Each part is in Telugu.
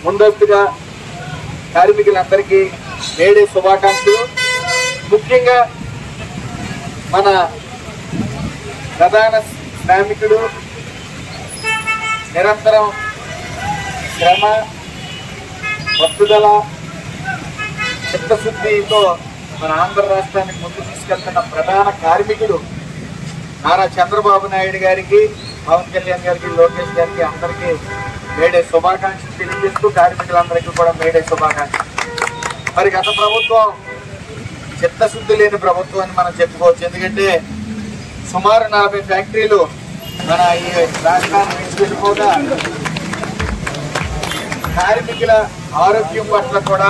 ముందస్తుగా కార్మికులందరికీ మేడే శుభాకాంక్షలు. ముఖ్యంగా మన ప్రధాన శ్రామికుడు నిరంతరం శ్రమ, పట్టుదల, చిత్తశుద్ధితో మన ఆంధ్ర రాష్ట్రానికి ముందు తీసుకెళ్తున్న ప్రధాన కార్మికుడు నారా చంద్రబాబు నాయుడు గారికి, పవన్ కళ్యాణ్ గారికి, లోకేష్ గారికి అందరికీ మేడే శుభాకాంక్షలు తెలియజేస్తూ కార్మికులందరికీ కూడా మేడే శుభాకాంక్షలు. మరి గత ప్రభుత్వం చిత్తశుద్ధి లేని ప్రభుత్వం అని మనం చెప్పుకోవచ్చు. ఎందుకంటే సుమారు 40 ఫ్యాక్టరీలు మన ఈ రాష్ట్రాన్ని విడిచిపెట్టుకోగా కార్మికుల ఆరోగ్యం పట్ల కూడా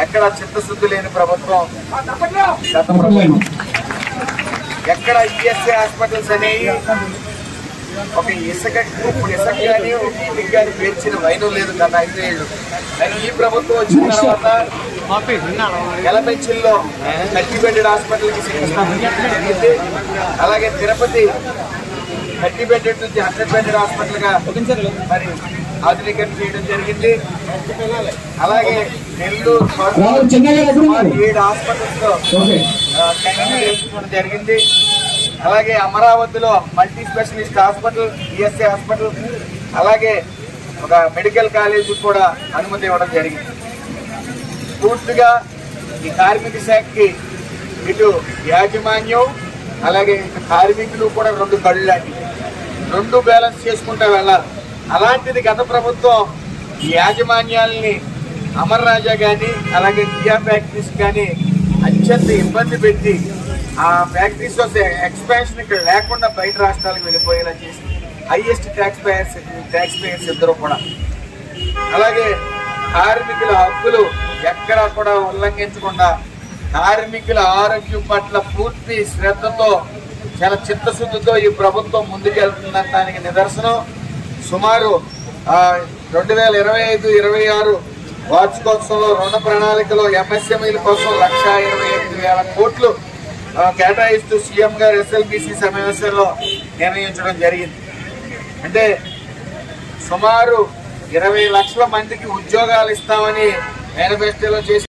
ఎక్కడ చిత్తశుద్ధి లేని ప్రభుత్వం గత ప్రభుత్వం. ఎక్కడ ఈఎస్ఐ హాస్పిటల్స్ అనేవి ఒక ఇసుక కానీ ఇంటికి కానీ పేర్చిన వైనం లేదు గత 5 ఏళ్ళు. కానీ ఈ ప్రభుత్వం వచ్చిన తర్వాత ఎలపెంచిల్లో 30 బెడెడ్ హాస్పిటల్కి శంకుస్థాపన జరిగింది. అలాగే తిరుపతి 30 బెడెడ్ నుంచి 100 బెడెడ్ హాస్పిటల్గా మరి ఆధునీకరణ చేయడం జరిగింది. అలాగే నెల్లూరు 7 హాస్పిటల్స్లో జరిగింది. అలాగే అమరావతిలో multi specialist hospital, ESI hospital, అలాగే ఒక మెడికల్ కాలేజీ కూడా అనుమతి ఇవ్వడం జరిగింది. పూర్తిగా ఈ కార్మిక శాఖకి ఇటు యాజమాన్యం అలాగే కార్మికులు కూడా 2 కళ్ళు లాంటివి, 2 బ్యాలెన్స్ చేసుకుంటూ వెళ్ళాలి. అలాంటిది గత ప్రభుత్వం ఈ యాజమాన్యాలని అమర్ రాజా కానీ అలాగే కియా ఫ్యాక్టరీస్ కానీ అత్యంత ఇబ్బంది పెట్టి ఆ ఫ్యాక్టరీస్ వస్తే ఎక్స్పాన్షన్ ఇక్కడ లేకుండా బయట రాష్ట్రాలకు వెళ్ళిపోయేలా చేసి హైయెస్ట్ ట్యాక్స్ పేయర్స్ ఇద్దరు కూడా. అలాగే కార్మికుల హక్కులు ఎక్కడా కూడా ఉల్లంఘించకుండా కార్మికుల ఆరోగ్యం పట్ల పూర్తి శ్రద్ధతో చాలా చిత్తశుద్ధితో ఈ ప్రభుత్వం ముందుకెళ్తుందనడానికి నిదర్శనం. సుమారు 2025-26 వార్షికోత్సవంలో రుణ ప్రణాళికలో ఎంఎస్ఎంఈల కోసం 1,25,000 కోట్లు కేటాయిస్తూ సీఎం గారు ఎస్ఎల్బిసి సమావేశంలో నిర్ణయించడం జరిగింది. అంటే సుమారు 20 లక్షల మందికి ఉద్యోగాలు ఇస్తామని మేనిఫెస్టోలో చేసి